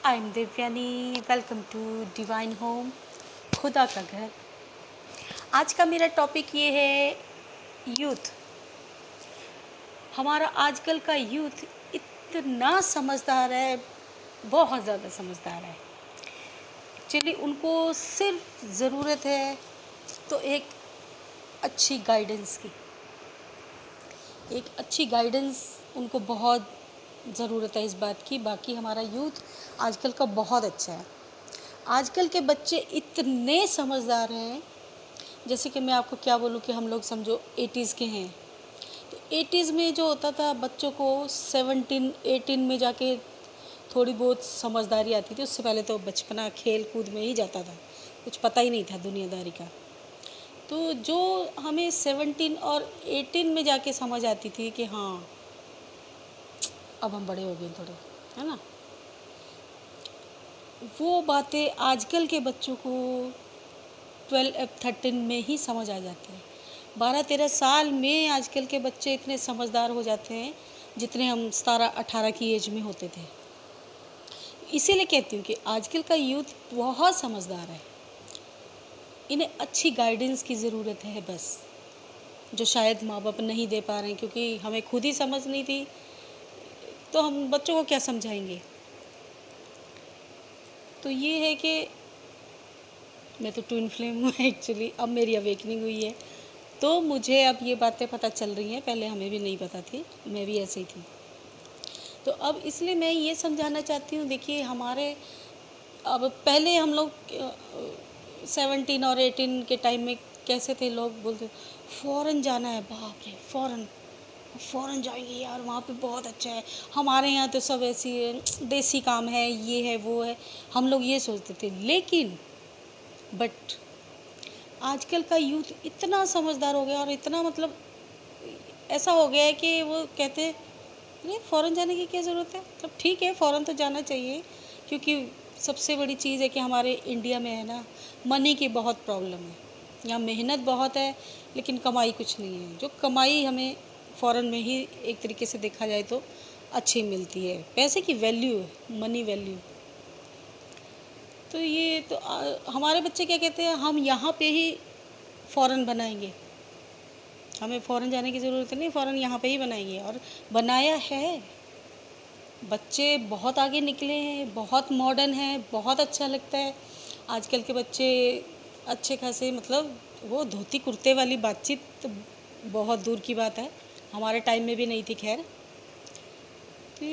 I am Devyani. Welcome to divine home, खुदा का घर। आज का मेरा टॉपिक ये है यूथ। हमारा आजकल का यूथ इतना समझदार है, बहुत ज़्यादा समझदार है। एक्चुअली उनको सिर्फ ज़रूरत है तो एक अच्छी गाइडेंस की। एक अच्छी गाइडेंस उनको बहुत ज़रूरत है इस बात की। बाकी हमारा यूथ आजकल का बहुत अच्छा है। आजकल के बच्चे इतने समझदार हैं, जैसे कि मैं आपको क्या बोलूँ कि हम लोग समझो 80s के हैं। तो 80s में जो होता था बच्चों को 17-18 में जाके थोड़ी बहुत समझदारी आती थी। उससे पहले तो बचपना खेल कूद में ही जाता था, कुछ पता ही नहीं था दुनियादारी का। तो जो हमें 17 और 18 में जाके समझ आती थी कि हाँ अब हम बड़े हो गए थोड़े, है ना, वो बातें आजकल के बच्चों को 12-13 में ही समझ आ जाती है। 12-13 साल में आजकल के बच्चे इतने समझदार हो जाते हैं जितने हम 17-18 की एज में होते थे। इसीलिए कहती हूँ कि आजकल का यूथ बहुत समझदार है। इन्हें अच्छी गाइडेंस की ज़रूरत है बस, जो शायद माँ बाप नहीं दे पा रहे हैं, क्योंकि हमें खुद ही समझ नहीं थी तो हम बच्चों को क्या समझाएंगे। तो ये है कि मैं तो ट्विन फ्लेम हूँ एक्चुअली। अब मेरी अवेकनिंग हुई है तो मुझे अब ये बातें पता चल रही हैं, पहले हमें भी नहीं पता थी, मैं भी ऐसे ही थी। तो अब इसलिए मैं ये समझाना चाहती हूँ, देखिए हमारे अब पहले हम लोग 17 और 18 के टाइम में कैसे थे, लोग बोलते फ़ॉरेन जाना है, बाप रे फ़ॉरेन जाएंगे यार, वहाँ पे बहुत अच्छा है। हमारे यहाँ तो सब ऐसी देसी काम है, ये है वो है, हम लोग ये सोचते थे। लेकिन बट आजकल का यूथ इतना समझदार हो गया और इतना मतलब ऐसा हो गया है कि वो कहते हैं नहीं फ़ॉरेन जाने की क्या ज़रूरत है। मतलब ठीक है, फ़ॉरेन तो जाना चाहिए, क्योंकि सबसे बड़ी चीज़ है कि हमारे इंडिया में है ना, मनी की बहुत प्रॉब्लम है। यहाँ मेहनत बहुत है लेकिन कमाई कुछ नहीं है। जो कमाई हमें फ़ॉरेन में ही एक तरीके से देखा जाए तो अच्छी मिलती है, पैसे की वैल्यू है, मनी वैल्यू। तो ये तो हमारे बच्चे क्या कहते हैं, हम यहाँ पे ही फ़ॉरेन बनाएंगे, हमें फ़ॉरेन जाने की ज़रूरत नहीं, फ़ॉरेन यहाँ पे ही बनाएंगे। और बनाया है, बच्चे बहुत आगे निकले हैं, बहुत मॉडर्न हैं, बहुत अच्छा लगता है। आजकल के बच्चे अच्छे खासे, मतलब वो धोती कुर्ते वाली बातचीत तो बहुत दूर की बात है, हमारे टाइम में भी नहीं थी खैर। तो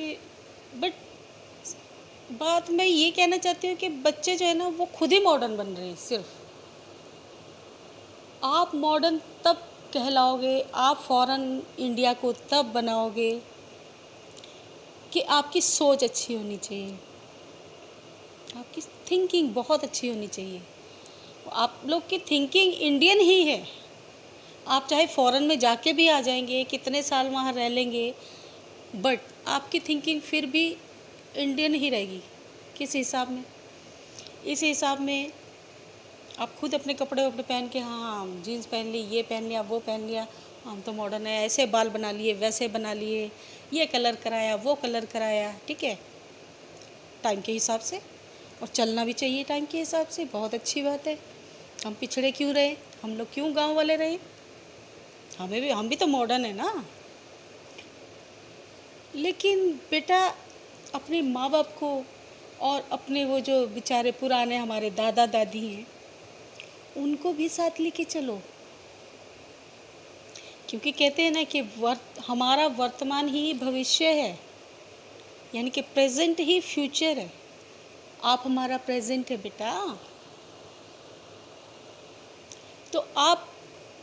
बट बात मैं ये कहना चाहती हूँ कि बच्चे जो है ना वो खुद ही मॉडर्न बन रहे हैं। सिर्फ आप मॉडर्न तब कहलाओगे, आप फ़ॉरेन इंडिया को तब बनाओगे कि आपकी सोच अच्छी होनी चाहिए, आपकी थिंकिंग बहुत अच्छी होनी चाहिए। आप लोग की थिंकिंग इंडियन ही है। आप चाहे फ़ॉरेन में जाके भी आ जाएंगे, कितने साल वहाँ रह लेंगे, बट आपकी थिंकिंग फिर भी इंडियन ही रहेगी। किस हिसाब में? इस हिसाब में आप खुद अपने कपड़े वपड़े पहन के, हाँ जीन्स पहन ली, ये पहन लिया, वो पहन लिया, हम तो मॉडर्न है, ऐसे बाल बना लिए, वैसे बना लिए, ये कलर कराया, वो कलर कराया, ठीक है, टाइम के हिसाब से। और चलना भी चाहिए टाइम के हिसाब से, बहुत अच्छी बात है। हम पिछड़े क्यों रहे, हम लोग क्यों गांव वाले रहे, हम भी तो मॉडर्न है ना। लेकिन बेटा अपने माँ बाप को और अपने वो जो बेचारे पुराने हमारे दादा दादी हैं उनको भी साथ लेके चलो, क्योंकि कहते हैं ना कि हमारा वर्तमान ही भविष्य है, यानी कि प्रेजेंट ही फ्यूचर है। आप हमारा प्रेजेंट है बेटा। तो आप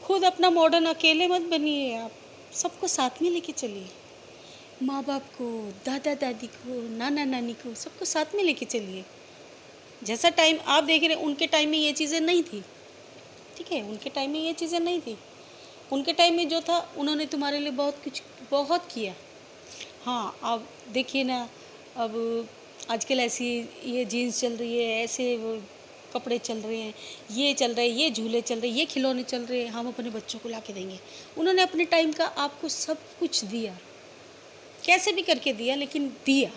खुद अपना मॉडर्न अकेले मत बनिए, आप सबको साथ में लेके चलिए। माँ बाप को, दादा दादी को, नाना नानी को, सबको साथ में लेके चलिए। जैसा टाइम आप देख रहे हैं उनके टाइम में ये चीज़ें नहीं थी, ठीक है, उनके टाइम में ये चीज़ें नहीं थी। उनके टाइम में जो था उन्होंने तुम्हारे लिए बहुत किया। हाँ अब देखिए ना, अब आजकल ऐसी ये जीन्स चल रही है, ऐसे वो कपड़े चल रहे हैं, ये चल रहे हैं, ये झूले चल रहे हैं, ये खिलौने चल रहे हैं, हम अपने बच्चों को ला के देंगे। उन्होंने अपने टाइम का आपको सब कुछ दिया, कैसे भी करके दिया, लेकिन दिया।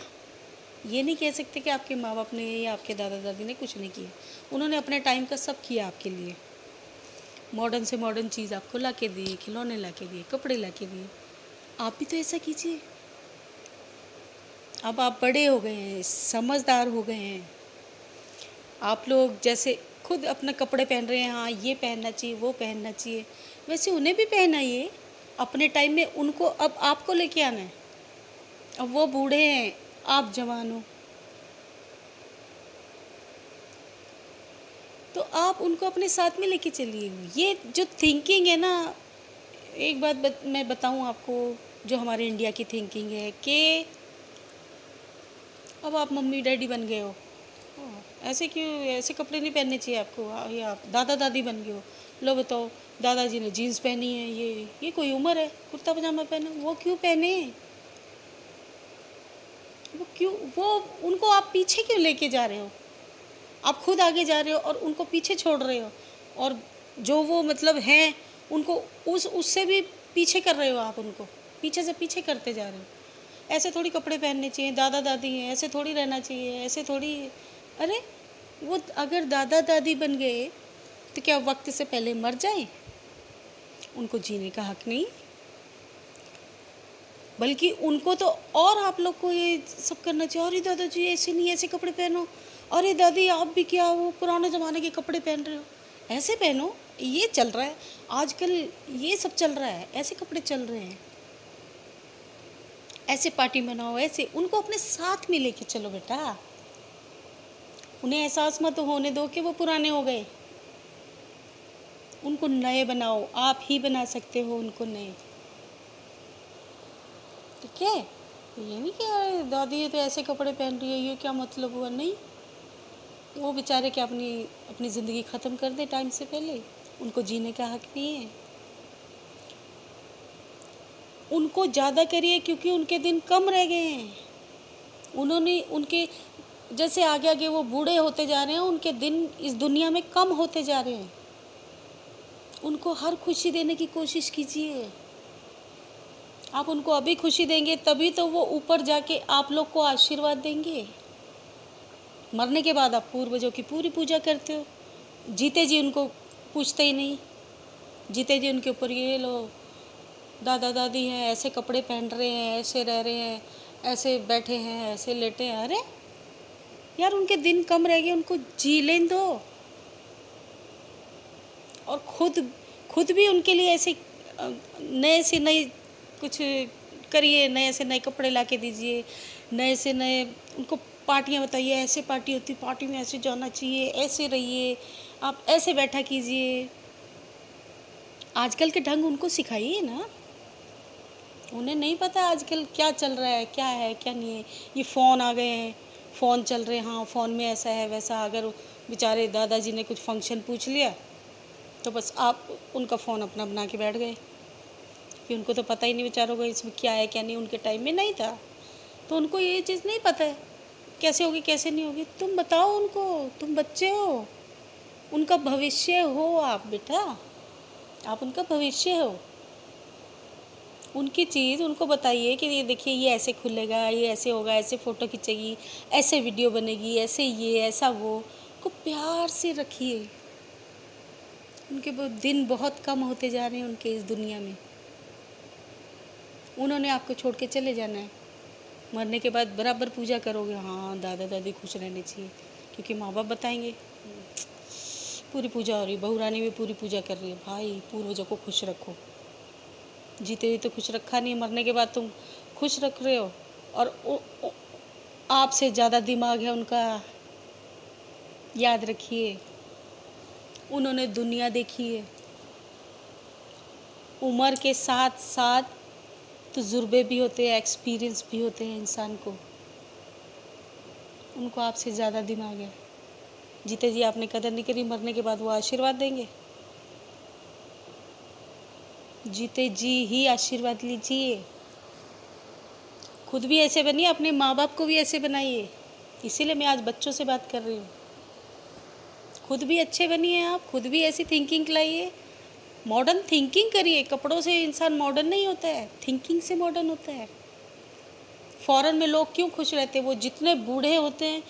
ये नहीं कह सकते कि आपके माँ बाप ने या आपके दादा दादी ने कुछ नहीं किया। उन्होंने अपने टाइम का सब किया आपके लिए। मॉडर्न से मॉडर्न चीज़ आपको ला के दी, खिलौने ला के दिए, कपड़े ला के दिए। आप भी तो ऐसा कीजिए। अब आप बड़े हो गए हैं, समझदार हो गए हैं। आप लोग जैसे खुद अपना कपड़े पहन रहे हैं, हाँ ये पहनना चाहिए, वो पहनना चाहिए, वैसे उन्हें भी पहनाइए। अपने टाइम में उनको अब आपको लेके आना है। अब वो बूढ़े हैं, आप जवान हो, तो आप उनको अपने साथ में लेके चलिए। ये जो थिंकिंग है ना, एक बात मैं बताऊं आपको, जो हमारे इंडिया की थिंकिंग है कि अब आप मम्मी डैडी बन गए हो, ऐसे क्यों, ऐसे कपड़े नहीं पहनने चाहिए आपको, ये आप दादा दादी बन गए हो, लो बताओ दादाजी ने जीन्स पहनी है, ये कोई उम्र है कुर्ता पजामा पहने, वो क्यों पहने, वो क्यों, वो उनको आप पीछे क्यों लेके जा रहे हो? आप खुद आगे जा रहे हो और उनको पीछे छोड़ रहे हो, और जो वो मतलब हैं उनको उससे भी पीछे कर रहे हो, आप उनको पीछे से पीछे करते जा रहे हो। ऐसे थोड़ी कपड़े पहनने चाहिए, दादा दादी हैं ऐसे थोड़ी रहना चाहिए, ऐसे थोड़ी। अरे वो अगर दादा दादी बन गए तो क्या वक्त से पहले मर जाए? उनको जीने का हक नहीं? बल्कि उनको तो, और आप लोग को ये सब करना चाहिए, अरे दादाजी ऐसे नहीं, ऐसे कपड़े पहनो, अरे दादी आप भी क्या वो पुराने ज़माने के कपड़े पहन रहे हो, ऐसे पहनो, ये चल रहा है आजकल, ये सब चल रहा है, ऐसे कपड़े चल रहे हैं, ऐसे पार्टी मनाओ, ऐसे। उनको अपने साथ में लेके चलो बेटा। उन्हें एहसास मत होने दो कि वो पुराने हो गए। उनको नए बनाओ, आप ही बना सकते हो उनको नए। ठीक है? ये नहीं कि अरे दादी ये तो ऐसे कपड़े पहन रही है, ये क्या मतलब हुआ? नहीं, वो बेचारे क्या अपनी अपनी ज़िंदगी ख़त्म कर दे टाइम से पहले? उनको जीने का हक नहीं है। उनको ज़्यादा करिए क्योंकि उनके दिन कम रह गए हैं। उन्होंने उनके जैसे आगे आगे वो बूढ़े होते जा रहे हैं, उनके दिन इस दुनिया में कम होते जा रहे हैं। उनको हर खुशी देने की कोशिश कीजिए। आप उनको अभी खुशी देंगे तभी तो वो ऊपर जाके आप लोग को आशीर्वाद देंगे। मरने के बाद आप पूर्वजों की पूरी पूजा करते हो, जीते जी उनको पूछते ही नहीं। जीते जी उनके ऊपर ये लो दादा दादी हैं ऐसे कपड़े पहन रहे हैं, ऐसे रह रहे हैं, ऐसे बैठे हैं, ऐसे लेटे हैं। अरे यार उनके दिन कम रह गए, उनको जी लें दो। और खुद भी उनके लिए ऐसे नए से नए कुछ करिए, नए से नए कपड़े ला के दीजिए, नए से नए उनको पार्टियाँ बताइए, ऐसे पार्टी होती, पार्टी में ऐसे जाना चाहिए, ऐसे रहिए, आप ऐसे बैठा कीजिए। आजकल के ढंग उनको सिखाइए ना। उन्हें नहीं पता आजकल क्या चल रहा है, क्या है क्या नहीं है। ये फ़ोन आ गए हैं, फ़ोन चल रहे हैं, हाँ फ़ोन में ऐसा है वैसा। अगर बेचारे दादाजी ने कुछ फंक्शन पूछ लिया तो बस आप उनका फ़ोन अपना बना के बैठ गए, कि उनको तो पता ही नहीं बेचारों को इसमें क्या है क्या नहीं। उनके टाइम में नहीं था तो उनको ये चीज़ नहीं पता है कैसे होगी कैसे नहीं होगी। तुम बताओ उनको, तुम बच्चे हो, उनका भविष्य हो आप बेटा, आप उनका भविष्य हो। उनकी चीज़ उनको बताइए कि ये देखिए ये ऐसे खुलेगा, ये ऐसे होगा, ऐसे फ़ोटो खींचेगी, ऐसे वीडियो बनेगी, ऐसे ये ऐसा वो को प्यार से रखिए। उनके दिन बहुत कम होते जा रहे हैं उनके इस दुनिया में। उन्होंने आपको छोड़ के चले जाना है। मरने के बाद बराबर पूजा करोगे, हाँ दादा दादी खुश रहने चाहिए, क्योंकि माँ बाप बताएंगे पूरी पूजा हो रही, बहू रानी भी पूरी पूजा कर रही है। भाई पूर्वजों को खुश रखो, जीते जी तो खुश रखा नहीं, मरने के बाद तुम खुश रख रहे हो। और आपसे ज़्यादा दिमाग है उनका, याद रखिए। उन्होंने दुनिया देखी है। उम्र के साथ साथ तजुर्बे भी होते हैं, एक्सपीरियंस भी होते हैं इंसान को। उनको आपसे ज़्यादा दिमाग है। जीते जी आपने कदर नहीं करी, मरने के बाद वो आशीर्वाद देंगे। जीते जी ही आशीर्वाद लीजिए। खुद भी ऐसे बनिए, अपने माँ बाप को भी ऐसे बनाइए। इसीलिए मैं आज बच्चों से बात कर रही हूँ। खुद भी अच्छे बनिए, आप खुद भी ऐसी थिंकिंग लाइए, मॉडर्न थिंकिंग करिए। कपड़ों से इंसान मॉडर्न नहीं होता है, थिंकिंग से मॉडर्न होता है। फॉरेन में लोग क्यों खुश रहते हैं? वो जितने बूढ़े होते हैं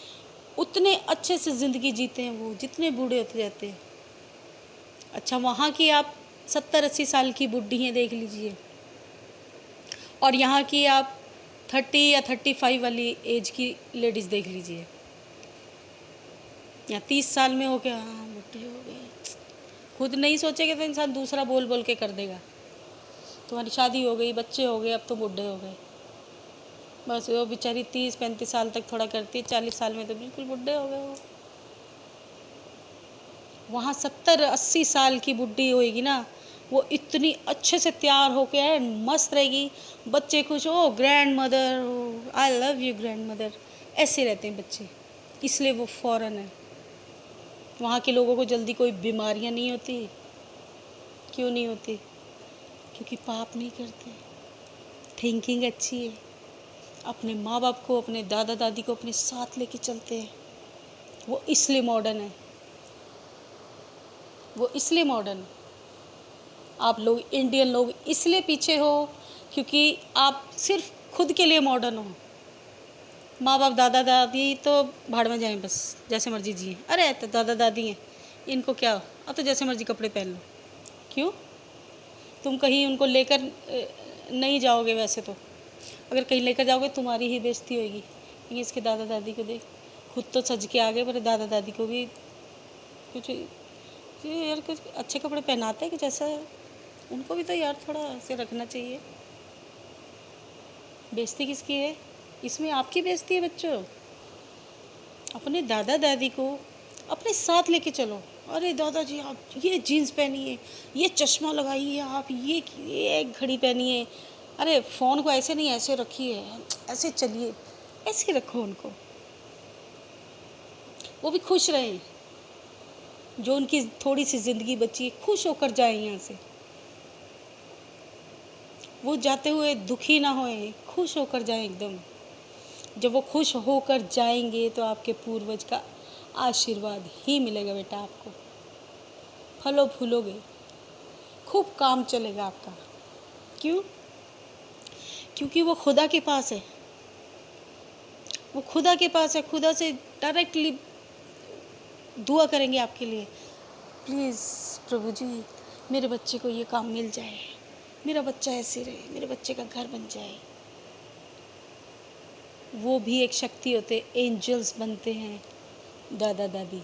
उतने अच्छे से ज़िंदगी जीते हैं, वो जितने बूढ़े होते जाते हैं। अच्छा, वहाँ की आप 70-80 साल की बुड्ढियाँ देख लीजिए, और यहाँ की आप 30 या 35 वाली एज की लेडीज़ देख लीजिए। या 30 साल में हो गया, हाँ बुढ़े हो गए, खुद नहीं सोचेगा तो इंसान दूसरा बोल बोल के कर देगा, तुम्हारी शादी हो गई, बच्चे हो गए, अब तो बुढ़े हो गए। बस वो बेचारी 30-35 साल तक थोड़ा करती है, 40 साल में तो बिल्कुल बुढ़े हो गए वो। वहाँ 70-80 साल की बुढ़ी होएगी ना, वो इतनी अच्छे से तैयार होके है, मस्त रहेगी, बच्चे खुश हो, ग्रैंड मदर हो, I love you grand mother, ऐसे रहते हैं बच्चे। इसलिए वो फॉरेन है। वहाँ के लोगों को जल्दी कोई बीमारियाँ नहीं होती। क्यों नहीं होती? क्योंकि पाप नहीं करते, थिंकिंग अच्छी है, अपने माँ बाप को, अपने दादा दादी को अपने साथ लेके चलते हैं। वो इसलिए मॉडर्न है, वो इसलिए मॉडर्न है। आप लोग इंडियन लोग इसलिए पीछे हो क्योंकि आप सिर्फ खुद के लिए मॉडर्न हो। माँ बाप दादा दादी तो भाड़ में जाएं, बस जैसे मर्जी जिए। अरे तो दादा दादी हैं, इनको क्या हो, अब तो जैसे मर्जी कपड़े पहन लो। क्यों? तुम कहीं उनको लेकर नहीं जाओगे। वैसे तो अगर कहीं लेकर जाओगे तुम्हारी ही बेइज्जती होगी। ये इसके दादा दादी को देख, खुद तो सज के आ गए, पर दादा दादी को भी कुछ यार कुछ अच्छे कपड़े पहनाते हैं, कुछ ऐसा उनको भी तो यार थोड़ा ऐसे रखना चाहिए। बेइज्जती किसकी है? इसमें आपकी बेइज्जती है बच्चों। अपने दादा दादी को अपने साथ लेके चलो। अरे दादाजी आप ये जीन्स पहनिए, ये चश्मा लगाइए, आप ये घड़ी पहनिए, अरे फ़ोन को ऐसे नहीं ऐसे रखिए, ऐसे चलिए, ऐसे रखो उनको। वो भी खुश रहें, जो उनकी थोड़ी सी ज़िंदगी बची है खुश होकर जाए यहाँ से। वो जाते हुए दुखी ना होए, खुश होकर जाएं एकदम। जब वो खुश होकर जाएंगे तो आपके पूर्वज का आशीर्वाद ही मिलेगा बेटा आपको। फलो फूलोगे, खूब काम चलेगा आपका। क्यों? क्योंकि वो खुदा के पास है, वो खुदा के पास है। खुदा से डायरेक्टली दुआ करेंगे आपके लिए, प्लीज़ प्रभु जी मेरे बच्चे को ये काम मिल जाए, मेरा बच्चा ऐसे रहे, मेरे बच्चे का घर बन जाए। वो भी एक शक्ति होते, एंजल्स बनते हैं दादा दादी।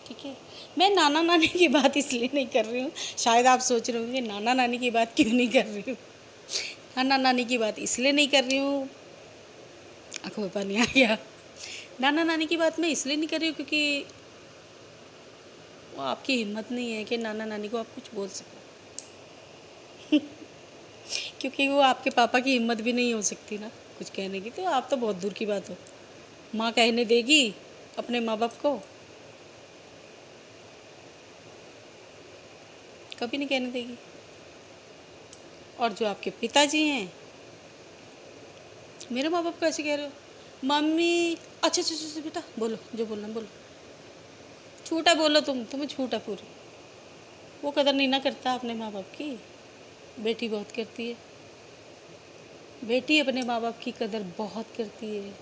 ठीक है, मैं नाना नानी की बात इसलिए नहीं कर रही हूँ, शायद आप सोच रहे होंगे नाना नानी की बात क्यों नहीं कर रही हूँ। नाना नानी की बात इसलिए नहीं कर रही हूँ, आँखों में पानी आ गया। नाना नानी की बात मैं इसलिए नहीं कर रही हूँ क्योंकि वो आपकी हिम्मत नहीं है कि नाना नानी को आप कुछ बोल सको। क्योंकि वो आपके पापा की हिम्मत भी नहीं हो सकती ना कुछ कहने की, तो आप तो बहुत दूर की बात हो। माँ कहने देगी अपने माँ बाप को? कभी नहीं कहने देगी। और जो आपके पिताजी हैं, मेरे माँ बाप को ऐसे कह रहे हो, मम्मी अच्छा अच्छा अच्छा बेटा बोलो, जो बोलना बोलो, छूटा बोलो, तुम्हें छूटा पूरी। वो कदर नहीं ना करता अपने माँ बाप की, बेटी बहुत करती है। बेटी अपने माँ बाप की कदर बहुत करती है।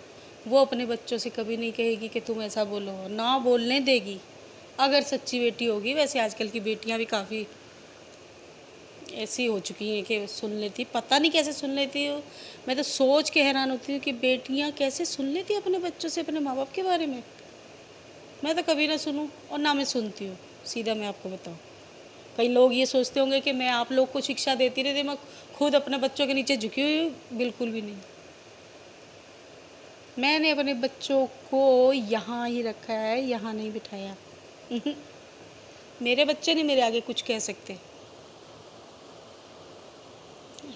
वो अपने बच्चों से कभी नहीं कहेगी कि तुम ऐसा बोलो, ना बोलने देगी अगर सच्ची बेटी होगी। वैसे आजकल की बेटियां भी काफ़ी ऐसी हो चुकी हैं कि सुन लेती, पता नहीं कैसे सुन लेती हो। मैं तो सोच के हैरान होती हूँ कि बेटियां कैसे सुन लेती अपने बच्चों से, अपने माँ बाप के बारे में। मैं तो कभी ना सुनूं और ना मैं सुनती हूँ, सीधा मैं आपको बताऊँ। कई लोग ये सोचते होंगे कि मैं आप लोग को शिक्षा देती रहती, मैं खुद अपने बच्चों के नीचे झुकी हुई हूँ। बिल्कुल भी नहीं। मैंने अपने बच्चों को यहाँ ही रखा है, यहाँ नहीं बिठाया। मेरे बच्चे नहीं मेरे आगे कुछ कह सकते।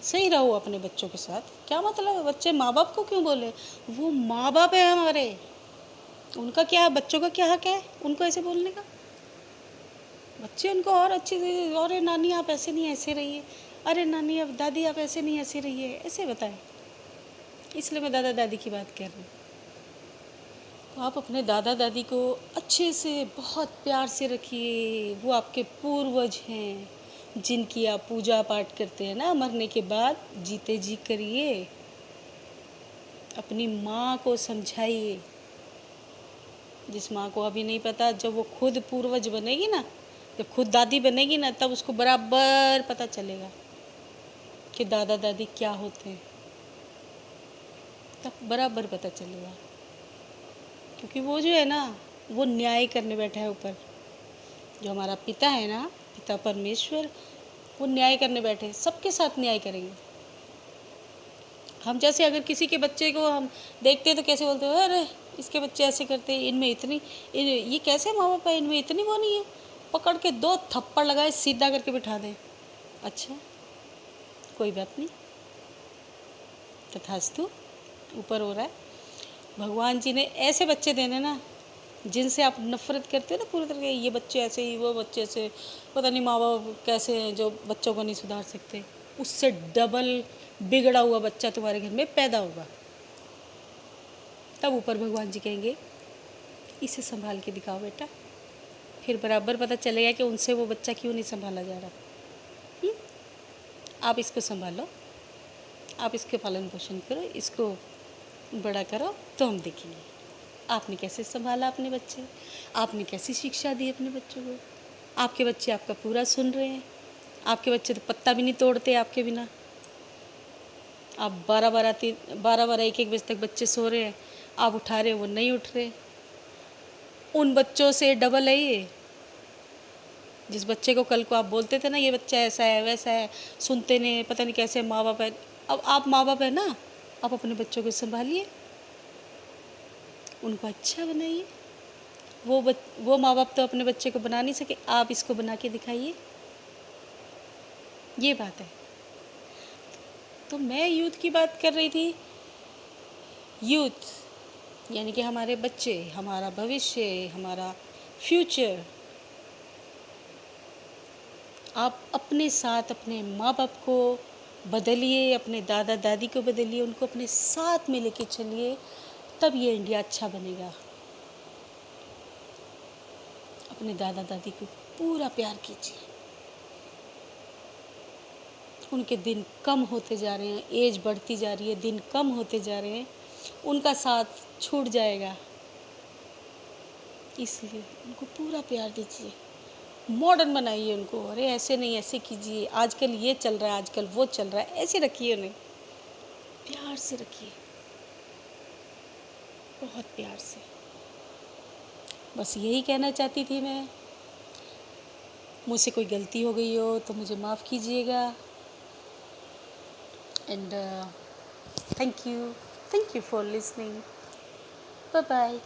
सही रहो अपने बच्चों के साथ। क्या मतलब है बच्चे माँ बाप को क्यों बोले? वो माँ बाप है हमारे, उनका क्या, बच्चों का क्या हक है उनको ऐसे बोलने का? बच्चे उनको और अच्छी से, अरे नानी आप ऐसे नहीं ऐसे रहिए, अरे नानी अब दादी आप ऐसे नहीं ऐसे रहिए, ऐसे बताएं। इसलिए मैं दादा दादी की बात कर रही हूँ। तो आप अपने दादा दादी को अच्छे से बहुत प्यार से रखिए। वो आपके पूर्वज हैं जिनकी आप पूजा पाठ करते हैं ना, मरने के बाद जीते जी करिए। अपनी माँ को समझाइए। जिस माँ को अभी नहीं पता, जब वो खुद पूर्वज बनेगी ना, जब खुद दादी बनेगी ना, तब उसको बराबर पता चलेगा कि दादा दादी क्या होते हैं। तब बराबर पता चलेगा, क्योंकि वो जो है ना, वो न्याय करने बैठा है ऊपर। जो हमारा पिता है ना, पिता परमेश्वर, वो न्याय करने बैठे हैं, सबके साथ न्याय करेंगे। हम जैसे अगर किसी के बच्चे को हम देखते हैं तो कैसे बोलते हैं, अरे इसके बच्चे ऐसे करते हैं, इनमें इतनी ये कैसे माँ बाप है, इनमें इतनी वो नहीं है। पकड़ के 2 थप्पड़ लगाए, सीधा करके बिठा दें। अच्छा, कोई बात नहीं, तथास्तु, ऊपर हो रहा है। भगवान जी ने ऐसे बच्चे देने ना, जिनसे आप नफरत करते हो ना पूरी तरह, ये बच्चे ऐसे ही, वो बच्चे ऐसे, पता नहीं माँ बाप कैसे हैं जो बच्चों को नहीं सुधार सकते। उससे डबल बिगड़ा हुआ बच्चा तुम्हारे घर में पैदा होगा। तब ऊपर भगवान जी कहेंगे, इसे संभाल के दिखाओ बेटा। फिर बराबर पता चलेगा कि उनसे वो बच्चा क्यों नहीं संभाला जा रहा। आप इसको संभालो, आप इसके पालन पोषण करो, इसको बड़ा करो, तो हम देखेंगे आपने कैसे संभाला अपने बच्चे, आपने कैसी शिक्षा दी अपने बच्चों को। आपके बच्चे आपका पूरा सुन रहे हैं। आपके बच्चे तो पत्ता भी नहीं तोड़ते आपके बिना। आप 12-12 1-1 बजे तक बच्चे सो रहे हैं, आप उठा रहे हो, वो नहीं उठ रहे। उन बच्चों से डबल है ये। जिस बच्चे को कल को आप बोलते थे ना, ये बच्चा ऐसा है वैसा है, सुनते नहीं, पता नहीं कैसे माँ बाप है। अब आप माँ बाप है ना, आप अपने बच्चों को संभालिए, उनको अच्छा बनाइए। वो माँ बाप तो अपने बच्चे को बना नहीं सके, आप इसको बना के दिखाइए। ये बात है। तो मैं यूथ की बात कर रही थी। यूथ यानी कि हमारे बच्चे, हमारा भविष्य, हमारा फ्यूचर। आप अपने साथ अपने माँ बाप को बदलिए, अपने दादा दादी को बदलिए, उनको अपने साथ में लेके चलिए, तब ये इंडिया अच्छा बनेगा। अपने दादा दादी को पूरा प्यार कीजिए। उनके दिन कम होते जा रहे हैं, एज बढ़ती जा रही है, दिन कम होते जा रहे हैं, उनका साथ छूट जाएगा। इसलिए उनको पूरा प्यार दीजिए, मॉडर्न बनाइए उनको। अरे ऐसे नहीं, ऐसे कीजिए, आजकल ये चल रहा है, आजकल वो चल रहा है, ऐसे रखिए उन्हें, प्यार से रखिए, बहुत प्यार से। बस यही कहना चाहती थी मैं। मुझसे कोई गलती हो गई हो तो मुझे माफ़ कीजिएगा। And thank you for listening. Bye bye.